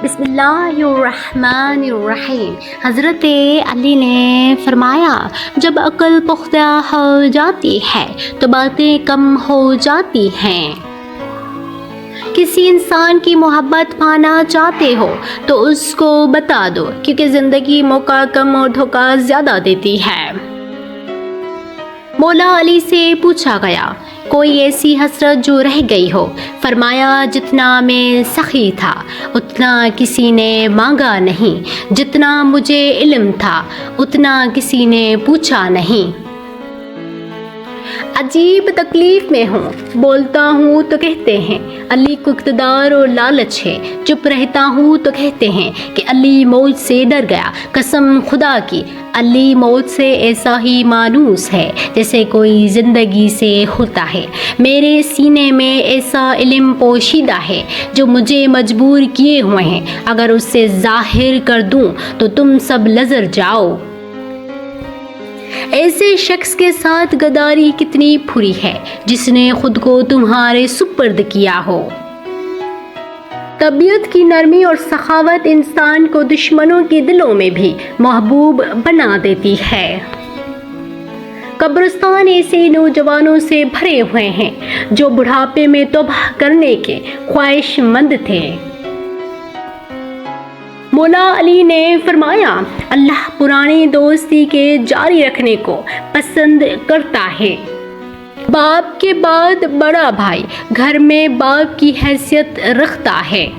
بسم اللہ الرحمن الرحیم۔ حضرت علی نے فرمایا جب عقل پختہ ہو جاتی ہے تو باتیں کم ہو جاتی ہیں۔ کسی انسان کی محبت پانا چاہتے ہو تو اس کو بتا دو، کیونکہ زندگی موقع کم اور دھوکہ زیادہ دیتی ہے۔ مولا علی سے پوچھا گیا کوئی ایسی حسرت جو رہ گئی ہو؟ فرمایا جتنا میں سخی تھا اتنا کسی نے مانگا نہیں، جتنا مجھے علم تھا اتنا کسی نے پوچھا نہیں۔ عجیب تکلیف میں ہوں، بولتا ہوں تو کہتے ہیں علی کو اقتدار اور لالچ ہے، چپ رہتا ہوں تو کہتے ہیں کہ علی موت سے ڈر گیا۔ قسم خدا کی علی موت سے ایسا ہی مانوس ہے جیسے کوئی زندگی سے ہوتا ہے۔ میرے سینے میں ایسا علم پوشیدہ ہے جو مجھے مجبور کیے ہوئے ہیں، اگر اسے ظاہر کر دوں تو تم سب لرز جاؤ۔ ایسے شخص کے ساتھ غداری کتنی بری ہے جس نے خود کو تمہارے سپرد کیا ہو۔ طبیعت کی نرمی اور سخاوت انسان کو دشمنوں کے دلوں میں بھی محبوب بنا دیتی ہے۔ قبرستان ایسے نوجوانوں سے بھرے ہوئے ہیں جو بڑھاپے میں توبہ کرنے کے خواہش مند تھے۔ مولا علی نے فرمایا اللہ پرانی دوستی کے جاری رکھنے کو پسند کرتا ہے۔ باپ کے بعد بڑا بھائی گھر میں باپ کی حیثیت رکھتا ہے۔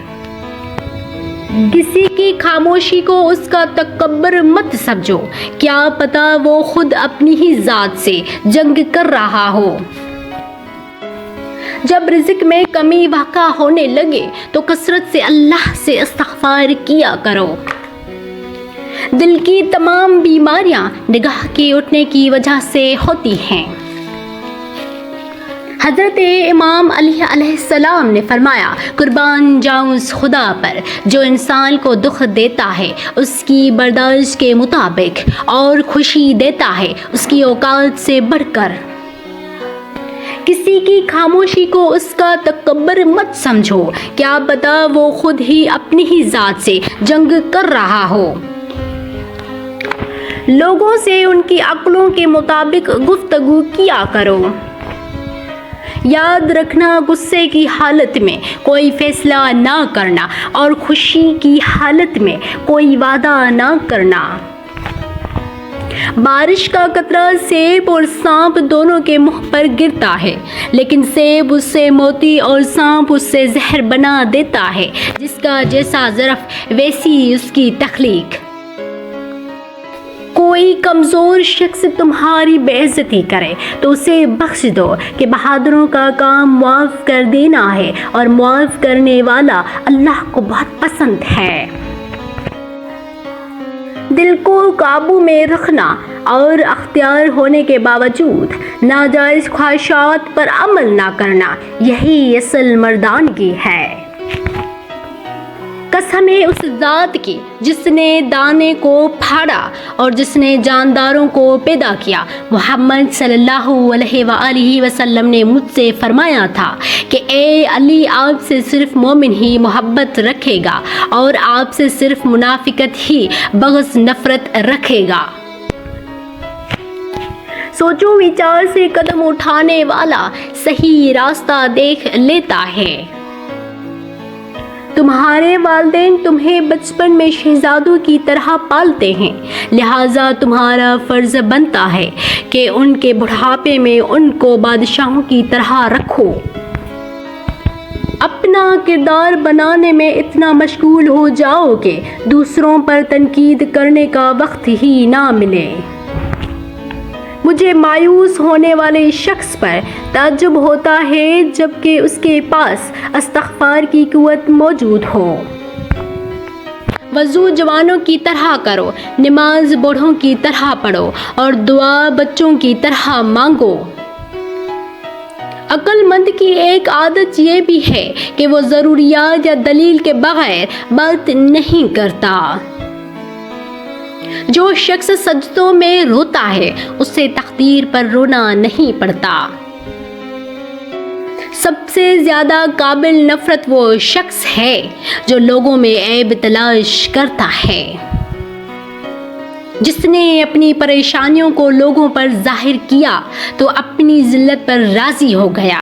کسی کی خاموشی کو اس کا تکبر مت سمجھو، کیا پتہ وہ خود اپنی ہی ذات سے جنگ کر رہا ہو۔ جب رزق میں کمی واقع ہونے لگے تو کثرت سے اللہ سے استغفار کیا کرو۔ دل کی تمام بیماریاں نگاہ کے اٹھنے کی وجہ سے ہوتی ہیں۔ حضرت امام علی علیہ السلام نے فرمایا قربان جاؤں اس خدا پر جو انسان کو دکھ دیتا ہے اس کی برداشت کے مطابق اور خوشی دیتا ہے اس کی اوقات سے بڑھ کر۔ کسی کی خاموشی کو اس کا تکبر مت سمجھو، کیا پتہ وہ خود ہی اپنی ہی ذات سے جنگ کر رہا ہو۔ لوگوں سے ان کی عقلوں کے مطابق گفتگو کیا کرو۔ یاد رکھنا غصے کی حالت میں کوئی فیصلہ نہ کرنا اور خوشی کی حالت میں کوئی وعدہ نہ کرنا۔ بارش کا قطرہ سیب اور سانپ دونوں کے منہ پر گرتا ہے، لیکن سیب اس سے موتی اور سانپ اس سے زہر بنا دیتا ہے۔ جس کا جیسا ظرف ویسی اس کی تخلیق۔ کوئی کمزور شخص تمہاری بے عزتی کرے تو اسے بخش دو کہ بہادروں کا کام معاف کر دینا ہے اور معاف کرنے والا اللہ کو بہت پسند ہے۔ دل کو قابو میں رکھنا اور اختیار ہونے کے باوجود ناجائز خواہشات پر عمل نہ کرنا، یہی اصل مردانگی ہے۔ قسم ہے اس ذات کی جس نے دانے کو پھاڑا اور جس نے جانداروں کو پیدا کیا۔ محمد صلی اللہ علیہ وآلہ وسلم نے مجھ سے فرمایا تھا کہ اے علی آپ سے صرف مومن ہی محبت رکھے گا اور آپ سے صرف منافقت ہی بغض نفرت رکھے گا۔ سوچو وچار سے قدم اٹھانے والا صحیح راستہ دیکھ لیتا ہے۔ تمہارے والدین تمہیں بچپن میں شہزادوں کی طرح پالتے ہیں، لہٰذا تمہارا فرض بنتا ہے کہ ان کے بڑھاپے میں ان کو بادشاہوں کی طرح رکھو۔ اپنا کردار بنانے میں اتنا مشغول ہو جاؤ کہ دوسروں پر تنقید کرنے کا وقت ہی نہ ملے۔ مجھے مایوس ہونے والے شخص پر تعجب ہوتا ہے جبکہ اس کے پاس استغفار کی قوت موجود ہو۔ وضو جوانوں کی طرح کرو، نماز بوڑھوں کی طرح پڑھو اور دعا بچوں کی طرح مانگو۔ عقل مند کی ایک عادت یہ بھی ہے کہ وہ ضروریات یا دلیل کے بغیر بات نہیں کرتا۔ جو شخص سجدوں میں روتا ہے اسے تقدیر پر رونا نہیں پڑتا۔ سب سے زیادہ قابل نفرت وہ شخص ہے جو لوگوں میں عیب تلاش کرتا ہے، جس نے اپنی پریشانیوں کو لوگوں پر ظاہر کیا تو اپنی ذلت پر راضی ہو گیا۔